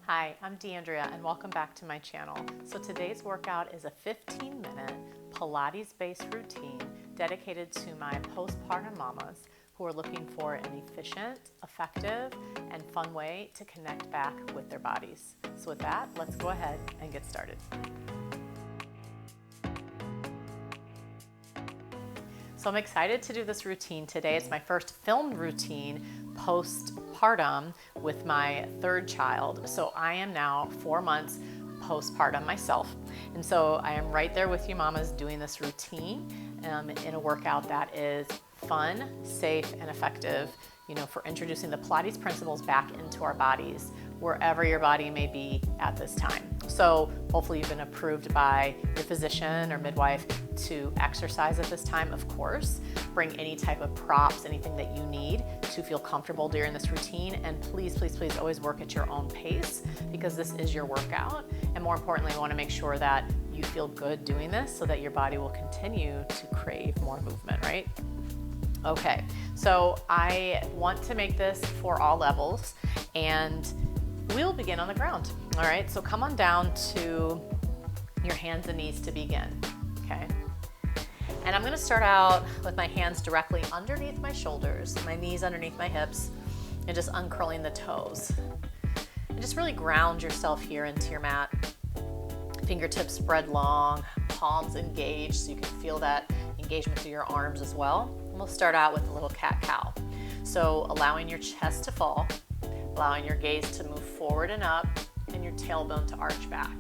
Hi, I'm Deandrea and welcome back to my channel. So today's workout is a 15-minute Pilates-based routine dedicated to my postpartum mamas who are looking for an efficient, effective, and fun way to connect back with their bodies. So with that, let's go ahead and get started. So I'm excited to do this routine today. It's my first filmed routine postpartum with my third child. So I am now 4 months postpartum myself. And so I am right there with you mamas doing this routine in a workout that is fun, safe, and effective, for introducing the Pilates principles back into our bodies, wherever your body may be at this time. So hopefully you've been approved by your physician or midwife to exercise at this time, of course. Bring any type of props, anything that you need to feel comfortable during this routine. And please, please, please always work at your own pace because this is your workout. And more importantly, I want to make sure that you feel good doing this so that your body will continue to crave more movement, right? Okay, so I want to make this for all levels and we'll begin on the ground. All right, so come on down to your hands and knees to begin, okay? And I'm gonna start out with my hands directly underneath my shoulders, my knees underneath my hips, and just uncurling the toes. And just really ground yourself here into your mat. Fingertips spread long, palms engaged so you can feel that engagement through your arms as well. And we'll start out with a little cat-cow. So allowing your chest to fall, allowing your gaze to move forward and up, and your tailbone to arch back.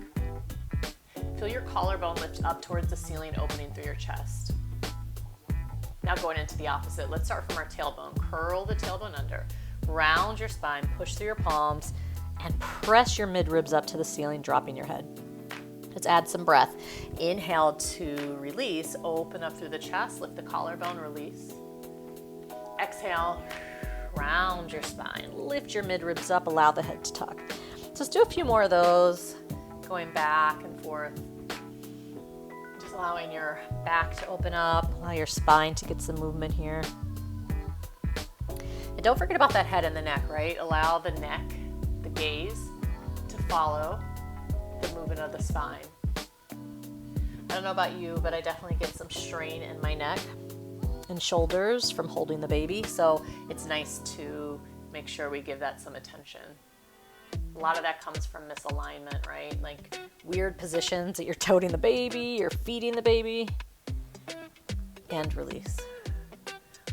Feel your collarbone lift up towards the ceiling, opening through your chest. Now going into the opposite, let's start from our tailbone. Curl the tailbone under, round your spine, push through your palms, and press your mid-ribs up to the ceiling, dropping your head. Let's add some breath. Inhale to release, open up through the chest, lift the collarbone, release. Exhale, round your spine, lift your mid-ribs up, allow the head to tuck. So let's do a few more of those, going back and forth. Just allowing your back to open up, allow your spine to get some movement here. And don't forget about that head and the neck, right? Allow the neck, the gaze, to follow the movement of the spine. I don't know about you, but I definitely get some strain in my neck and shoulders from holding the baby, so it's nice to make sure we give that some attention. A lot of that comes from misalignment, right? Like weird positions that you're toting the baby, you're feeding the baby, and release.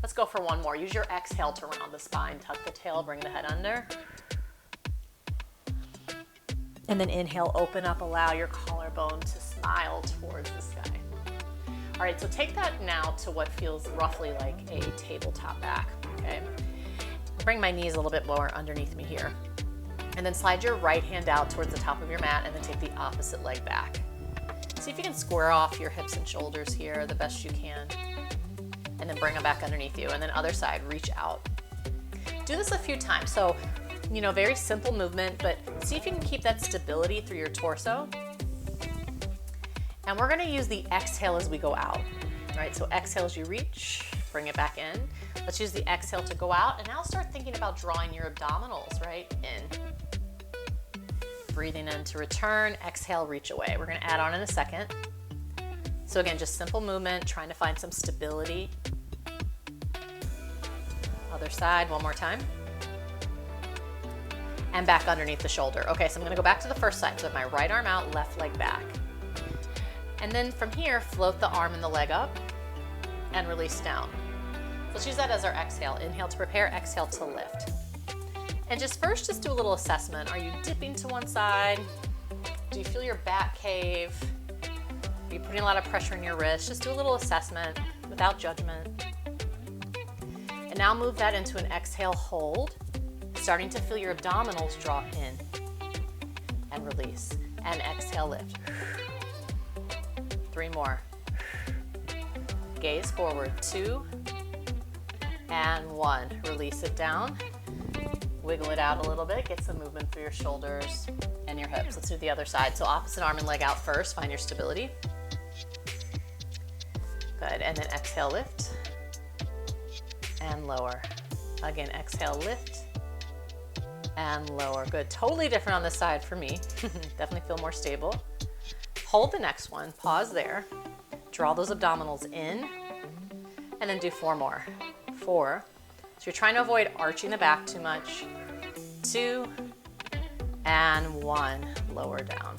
Let's go for one more. Use your exhale to round the spine, tuck the tail, bring the head under. And then inhale, open up, allow your collarbone to smile towards the sky. All right, so take that now to what feels roughly like a tabletop back, okay? Bring my knees a little bit more underneath me here. And then slide your right hand out towards the top of your mat and then take the opposite leg back. See if you can square off your hips and shoulders here the best you can. And then bring them back underneath you. And then other side, reach out. Do this a few times. So, very simple movement, but see if you can keep that stability through your torso. And we're gonna use the exhale as we go out. All right, so exhale as you reach, bring it back in. Let's use the exhale to go out, and now start thinking about drawing your abdominals, right, in. Breathing in to return, exhale, reach away. We're gonna add on in a second. So again, just simple movement, trying to find some stability. Other side, one more time. And back underneath the shoulder. Okay, so I'm gonna go back to the first side. So I have my right arm out, left leg back. And then from here, float the arm and the leg up and release down. Let's use that as our exhale. Inhale to prepare, exhale to lift. And just do a little assessment. Are you dipping to one side? Do you feel your back cave? Are you putting a lot of pressure in your wrist? Just do a little assessment without judgment. And now move that into an exhale hold. Starting to feel your abdominals draw in and release. And exhale, lift. 3 more. Gaze forward, 2 and 1. Release it down. Wiggle it out a little bit. Get some movement through your shoulders and your hips. Let's do the other side. So opposite arm and leg out first. Find your stability. Good. And then exhale, lift. And lower. Again, exhale, lift. and lower. Good. Totally different on this side for me. Definitely feel more stable. Hold the next one. Pause there. Draw those abdominals in, and then do 4 more. 4. So you're trying to avoid arching the back too much. 2, and 1. Lower down.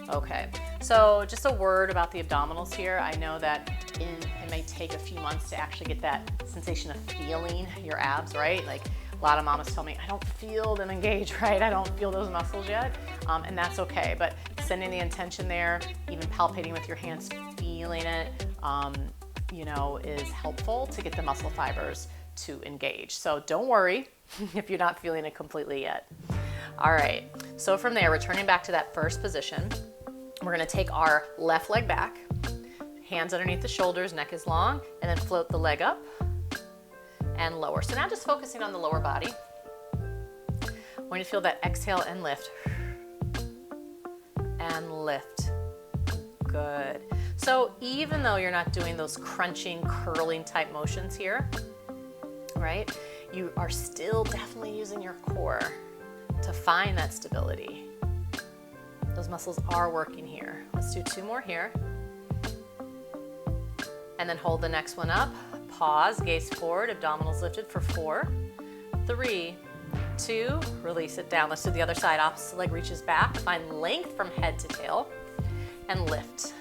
Okay. So just a word about the abdominals here. I know that it may take a few months to actually get that sensation of feeling your abs, right? Like a lot of mamas tell me, I don't feel them engage, right? I don't feel those muscles yet, and that's okay. But sending the intention there, even palpating with your hands, feeling it, you know, is helpful to get the muscle fibers to engage. So don't worry if you're not feeling it completely yet. All right, so from there, returning back to that first position, we're gonna take our left leg back, hands underneath the shoulders, neck is long, and then float the leg up and lower. So now just focusing on the lower body. I want you to feel that exhale and lift. And lift. Good. So even though you're not doing those crunching, curling type motions here, right, you are still definitely using your core to find that stability. Those muscles are working here. Let's do 2 more here. And then hold the next one up. Pause, gaze forward, abdominals lifted for 4, 3, 2, release it down. Let's do the other side. Opposite leg reaches back. Find length from head to tail and lift.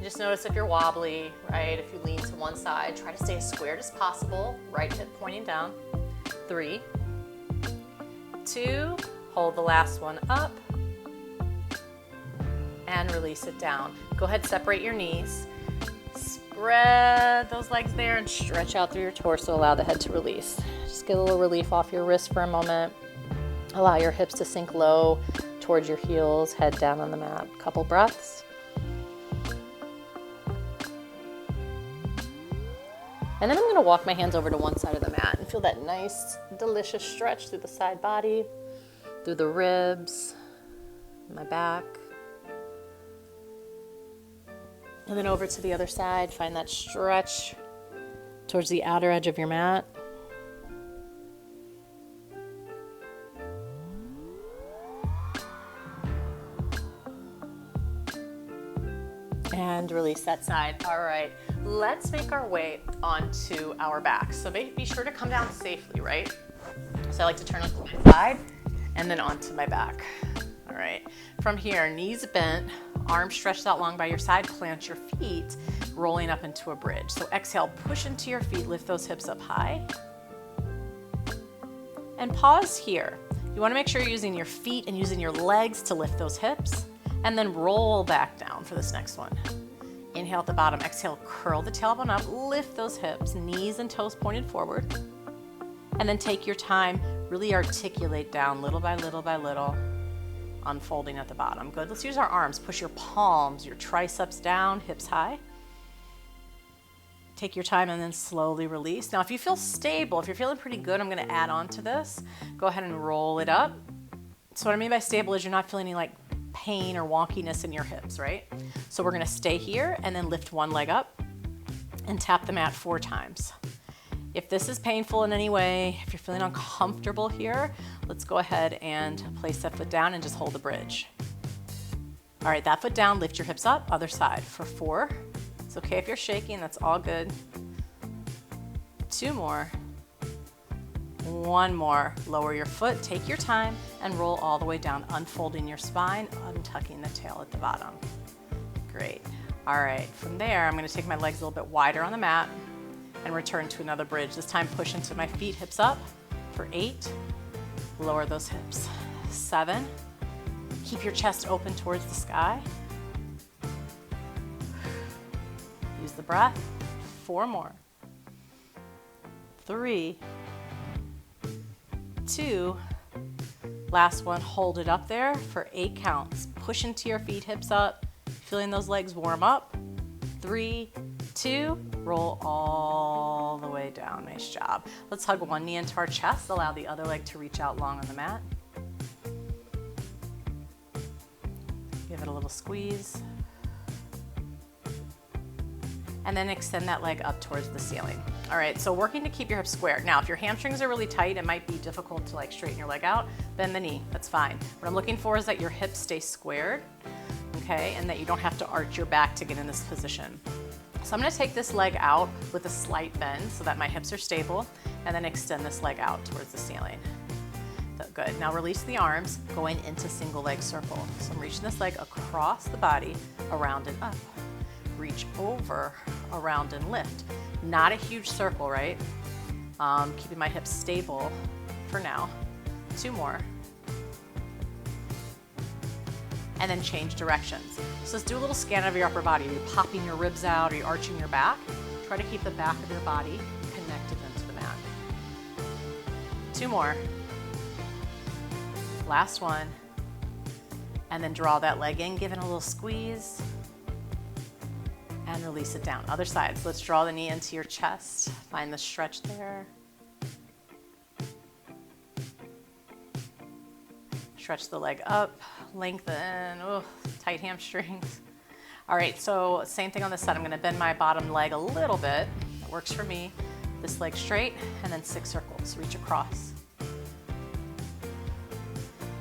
Just notice if you're wobbly, right? If you lean to one side, try to stay as squared as possible. Right hip pointing down. 3, 2, hold the last one up and release it down. Go ahead, separate your knees. Spread those legs there and stretch out through your torso. Allow the head to release. Just get a little relief off your wrist for a moment. Allow your hips to sink low towards your heels, head down on the mat. Couple breaths. And then I'm going to walk my hands over to one side of the mat and feel that nice, delicious stretch through the side body, through the ribs, my back. And then over to the other side, find that stretch towards the outer edge of your mat. And release that side. All right, let's make our way onto our back. So be sure to come down safely, right? So I like to turn onto my side and then onto my back. All right, from here, knees bent, arms stretched out long by your side, plant your feet, rolling up into a bridge. So exhale, push into your feet, lift those hips up high. And pause here. You wanna make sure you're using your feet and using your legs to lift those hips, and then roll back down for this next one. Inhale at the bottom, exhale, curl the tailbone up, lift those hips, knees and toes pointed forward. And then take your time, really articulate down little by little by little, unfolding at the bottom. Good, let's use our arms. Push your palms, your triceps down, hips high. Take your time and then slowly release. Now, if you feel stable, if you're feeling pretty good, I'm gonna add on to this. Go ahead and roll it up. So what I mean by stable is you're not feeling any like pain or wonkiness in your hips, right? So we're gonna stay here and then lift one leg up and tap the mat 4 times. If this is painful in any way, if you're feeling uncomfortable here, let's go ahead and place that foot down and just hold the bridge. All right, that foot down, lift your hips up, other side for 4. It's okay if you're shaking, that's all good. 2 more. 1 more. Lower your foot, take your time, and roll all the way down, unfolding your spine, untucking the tail at the bottom. Great. All right, from there, I'm gonna take my legs a little bit wider on the mat and return to another bridge. This time, push into my feet, hips up for 8. Lower those hips. 7. Keep your chest open towards the sky. Use the breath. 4 more. 3, 2, last one, hold it up there for 8 counts. Push into your feet, hips up, feeling those legs warm up. 3, 2, roll all the way down. Nice job. Let's hug one knee into our chest, allow the other leg to reach out long on the mat. Give it a little squeeze. and then extend that leg up towards the ceiling. All right, so working to keep your hips squared. Now, if your hamstrings are really tight, it might be difficult to like straighten your leg out, bend the knee, that's fine. What I'm looking for is that your hips stay squared, okay, and that you don't have to arch your back to get in this position. So I'm gonna take this leg out with a slight bend so that my hips are stable, and then extend this leg out towards the ceiling. Good, now release the arms, going into single leg circle. So I'm reaching this leg across the body, around and up. Reach over, around and lift. Not a huge circle, right? Keeping my hips stable for now. 2 more. And then change directions. So let's do a little scan of your upper body. Are you popping your ribs out? Are you arching your back? Try to keep the back of your body connected into the mat. 2 more. Last one. And then draw that leg in, give it a little squeeze. And release it down. Other side. So let's draw the knee into your chest. Find the stretch there. Stretch the leg up, lengthen, tight hamstrings. All right, so same thing on this side. I'm gonna bend my bottom leg a little bit. That works for me. This leg straight, and then 6 circles. Reach across.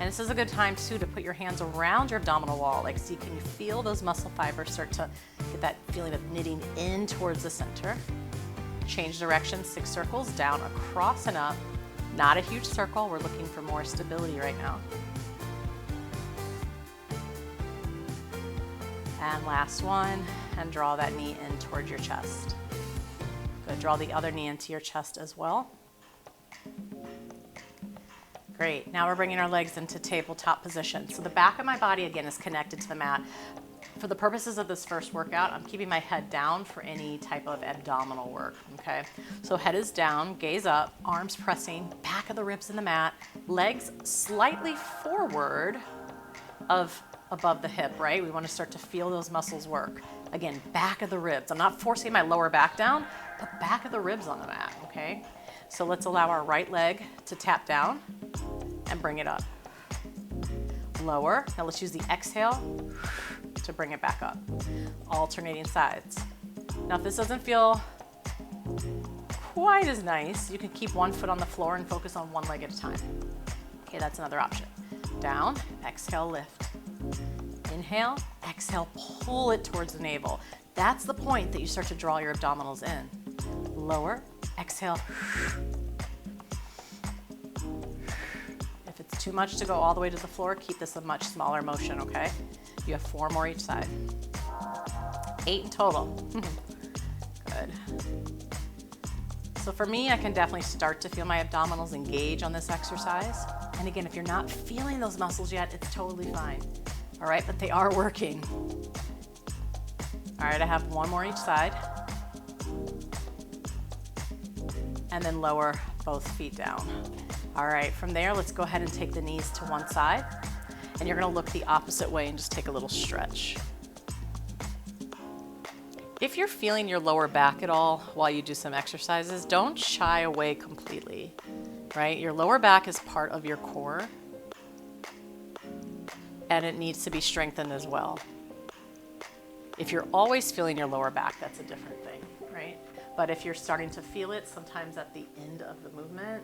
And this is a good time too to put your hands around your abdominal wall. Like, see, can you feel those muscle fibers start to get that feeling of knitting in towards the center? Change direction, 6 circles, down, across and up. Not a huge circle. We're looking for more stability right now. And last one, and draw that knee in towards your chest. Good, draw the other knee into your chest as well. Great, now we're bringing our legs into tabletop position. So the back of my body, again, is connected to the mat. For the purposes of this first workout, I'm keeping my head down for any type of abdominal work, okay? So head is down, gaze up, arms pressing, back of the ribs in the mat, legs slightly forward above the hip, right? We want to start to feel those muscles work. Again, back of the ribs. I'm not forcing my lower back down, but back of the ribs on the mat, okay? So let's allow our right leg to tap down and bring it up. Lower. Now let's use the exhale to bring it back up. Alternating sides. Now if this doesn't feel quite as nice, you can keep one foot on the floor and focus on one leg at a time. Okay, that's another option. Down, exhale, lift. Inhale, exhale, pull it towards the navel. That's the point that you start to draw your abdominals in. Lower, exhale. If it's too much to go all the way to the floor, keep this a much smaller motion, okay? You have 4 more each side. 8 in total. Good. So for me, I can definitely start to feel my abdominals engage on this exercise. And again, if you're not feeling those muscles yet, it's totally fine. All right, but they are working. All right, I have 1 more each side. And then lower both feet down. All right, from there, let's go ahead and take the knees to one side. And you're gonna look the opposite way and just take a little stretch. If you're feeling your lower back at all while you do some exercises, don't shy away completely, right? Your lower back is part of your core, and it needs to be strengthened as well. If you're always feeling your lower back, that's a different thing, right? But if you're starting to feel it sometimes at the end of the movement,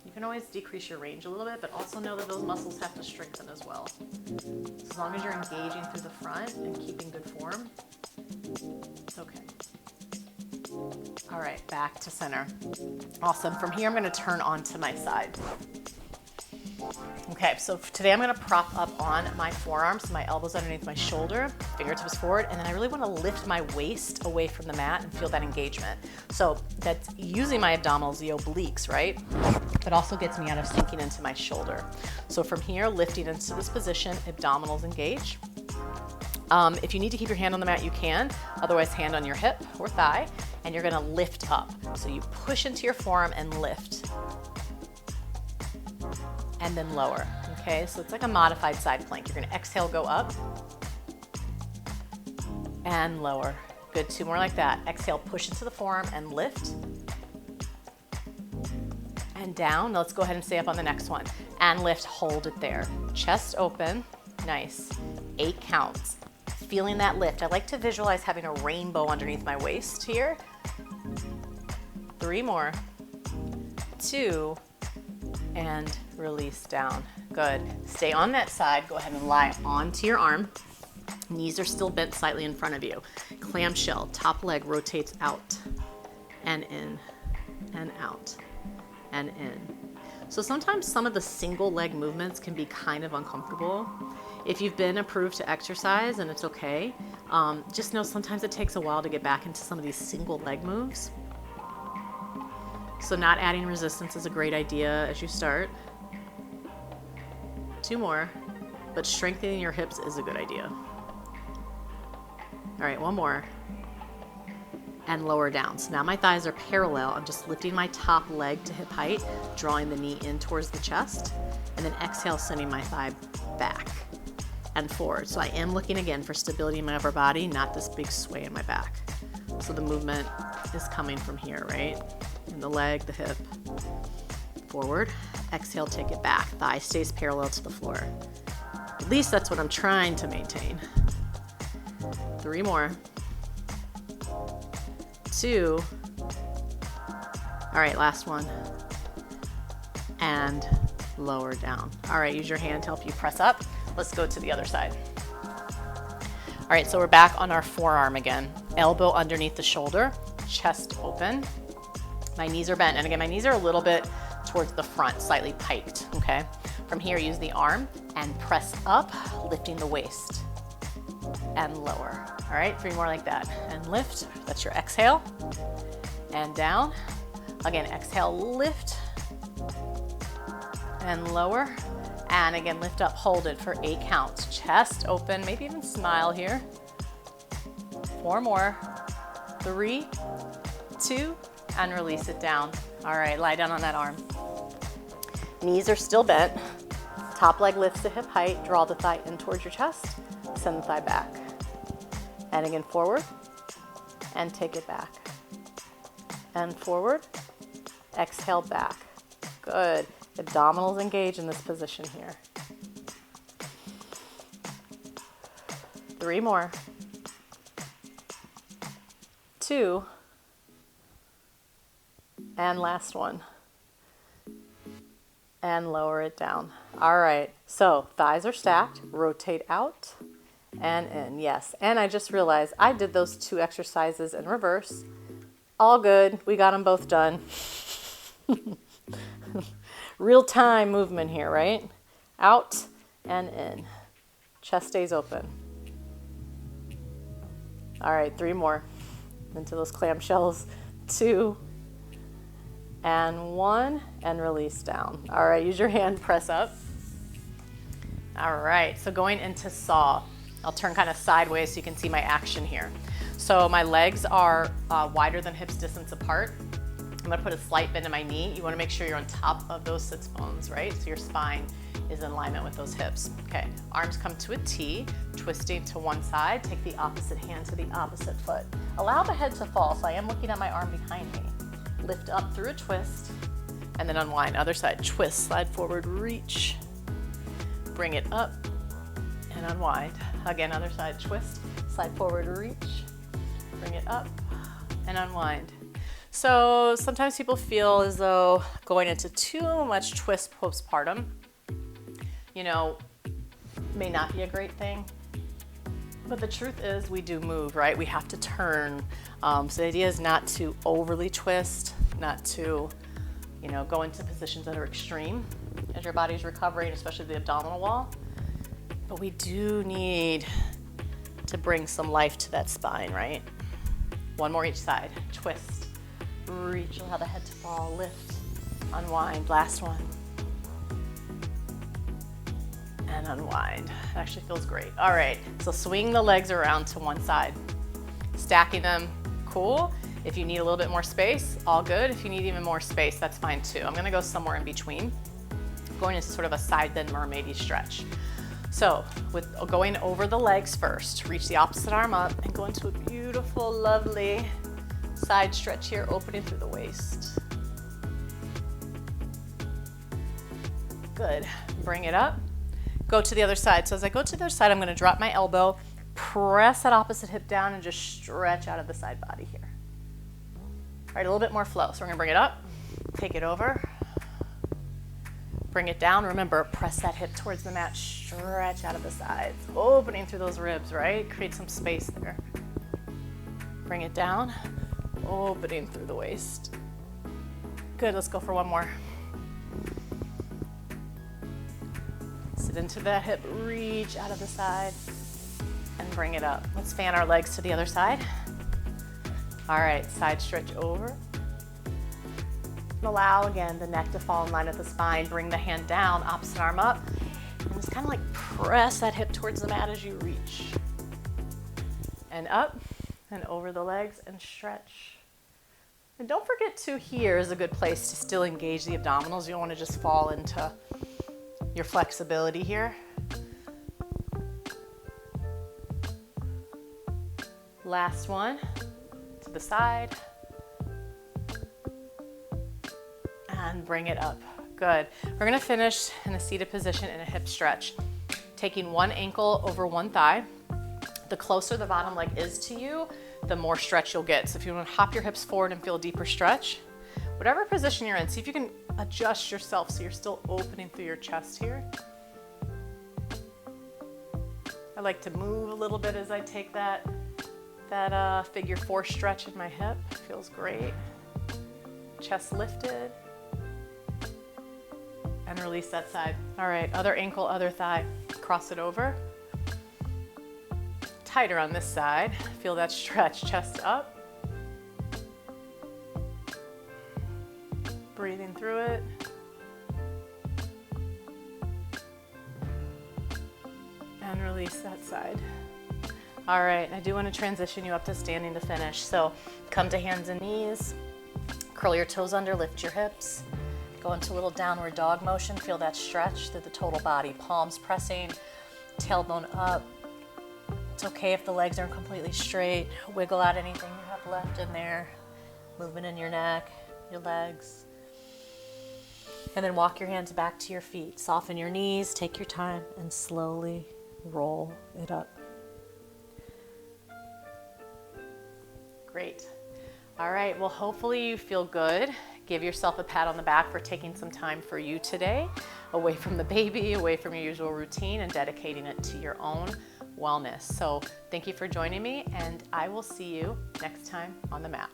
you can always decrease your range a little bit, but also know that those muscles have to strengthen as well. So as long as you're engaging through the front and keeping good form, it's okay. All right, back to center. Awesome. From here, I'm going to turn onto my side. Okay, so today I'm going to prop up on my forearms, my elbows underneath my shoulder, fingertips forward, and then I really want to lift my waist away from the mat and feel that engagement. So that's using my abdominals, the obliques, right? But also gets me out of sinking into my shoulder. So from here, lifting into this position, abdominals engage. If you need to keep your hand on the mat, you can. Otherwise, hand on your hip or thigh, and you're going to lift up. So you push into your forearm and lift. And then lower, okay? So it's like a modified side plank. You're gonna exhale, go up, and lower. Good, 2 more like that. Exhale, push into the forearm and lift. And down. Now let's go ahead and stay up on the next one. And lift, hold it there. Chest open, nice. 8 counts. feeling that lift. I like to visualize having a rainbow underneath my waist here. 3 more. 2, and release down. Good. Stay on that side. Go ahead and lie onto your arm. Knees are still bent slightly in front of you. Clamshell, top leg rotates out and in and out and in. So sometimes some of the single leg movements can be kind of uncomfortable. If you've been approved to exercise, and it's okay, just know sometimes it takes a while to get back into some of these single leg moves. So not adding resistance is a great idea as you start. 2 more, but strengthening your hips is a good idea. All right, 1 more. And lower down. So now my thighs are parallel. I'm just lifting my top leg to hip height, drawing the knee in towards the chest, and then exhale, sending my thigh back and forward. So I am looking again for stability in my upper body, not this big sway in my back. So the movement is coming from here, right? In the leg, the hip, forward. Exhale, take it back. Thigh stays parallel to the floor. At least that's what I'm trying to maintain. 3 more. 2. All right, last one. And lower down. All right, use your hand to help you press up. Let's go to the other side. All right, so we're back on our forearm again. Elbow underneath the shoulder, chest open. My knees are bent, and again, my knees are a little bit towards the front, slightly piked, okay? From here, use the arm and press up, lifting the waist and lower. All right, 3 more like that. And lift, that's your exhale. And down. Again, exhale, lift and lower. And again, lift up, hold it for 8 counts. Chest open, maybe even smile here. 4 more. 3, 2, and release it down. All right, lie down on that arm. Knees are still bent. Top leg lifts to hip height. Draw the thigh in towards your chest. Send the thigh back. And again, forward. And take it back. And forward. Exhale back. Good. Abdominals engage in this position here. 3 more. 2. And last one. And lower it down. All right, so thighs are stacked, rotate out and in, yes. And I just realized I did those 2 exercises in reverse. All good, we got them both done. Real time movement here, right? Out and in. Chest stays open. All right, 3 more. Into those clamshells. 2. And 1, and release down. All right, use your hand, press up. All right, so going into saw. I'll turn kind of sideways so you can see my action here. So my legs are wider than hips distance apart. I'm gonna put a slight bend in my knee. You wanna make sure you're on top of those sits bones, right? So your spine is in alignment with those hips. Okay, arms come to a T, twisting to one side. Take the opposite hand to the opposite foot. Allow the head to fall, so I am looking at my arm behind me. Lift up through a twist, and then unwind. Other side, twist, slide forward, reach. Bring it up, and unwind. Again, other side, twist, slide forward, reach. Bring it up, and unwind. So sometimes people feel as though going into too much twist postpartum, you know, may not be a great thing. But the truth is we do move, right? We have to turn. So the idea is not to overly twist, not to, you know, go into positions that are extreme as your body's recovering, especially the abdominal wall. But we do need to bring some life to that spine, right? 1 more each side. Twist, reach, allow the head to fall, lift, unwind. Last one. And unwind. It actually feels great. All right, so swing the legs around to one side. Stacking them, cool. If you need a little bit more space, all good. If you need even more space, that's fine too. I'm gonna go somewhere in between. Going into sort of a side bend mermaidy stretch. So with going over the legs first, reach the opposite arm up and go into a beautiful, lovely side stretch here, opening through the waist. Good, bring it up. Go to the other side. So as I go to the other side, I'm gonna drop my elbow, press that opposite hip down and just stretch out of the side body here. All right, a little bit more flow. So we're gonna bring it up, take it over, bring it down. Remember, press that hip towards the mat, stretch out of the sides, opening through those ribs, right? Create some space there. Bring it down, opening through the waist. Good, let's go for one more. Sit into that hip, reach out of the side, and bring it up. Let's fan our legs to the other side. All right, side stretch over. And allow, again, the neck to fall in line with the spine. Bring the hand down, opposite arm up, and just kind of like press that hip towards the mat as you reach. And up, and over the legs, and stretch. And don't forget to, here is a good place to still engage the abdominals. You don't want to just fall into your flexibility here. Last one, to the side. And bring it up. Good. We're gonna finish in a seated position in a hip stretch. Taking one ankle over one thigh. The closer the bottom leg is to you, the more stretch you'll get. So if you want to hop your hips forward and feel a deeper stretch, whatever position you're in, see if you can adjust yourself so you're still opening through your chest here. I like to move a little bit as I take that figure 4 stretch in my hip. Feels great. Chest lifted. And release that side. All right, other ankle, other thigh. Cross it over. Tighter on this side. Feel that stretch, chest up. Breathing through it. And release that side. All right, I do want to transition you up to standing to finish. So come to hands and knees. Curl your toes under, lift your hips. Go into a little downward dog motion. Feel that stretch through the total body. Palms pressing, tailbone up. It's okay if the legs aren't completely straight. Wiggle out anything you have left in there. Movement in your neck, your legs. And then walk your hands back to your feet. Soften your knees, take your time, and slowly roll it up. Great. All right, well, hopefully you feel good. Give yourself a pat on the back for taking some time for you today, away from the baby, away from your usual routine, and dedicating it to your own wellness. So thank you for joining me, and I will see you next time on the mat.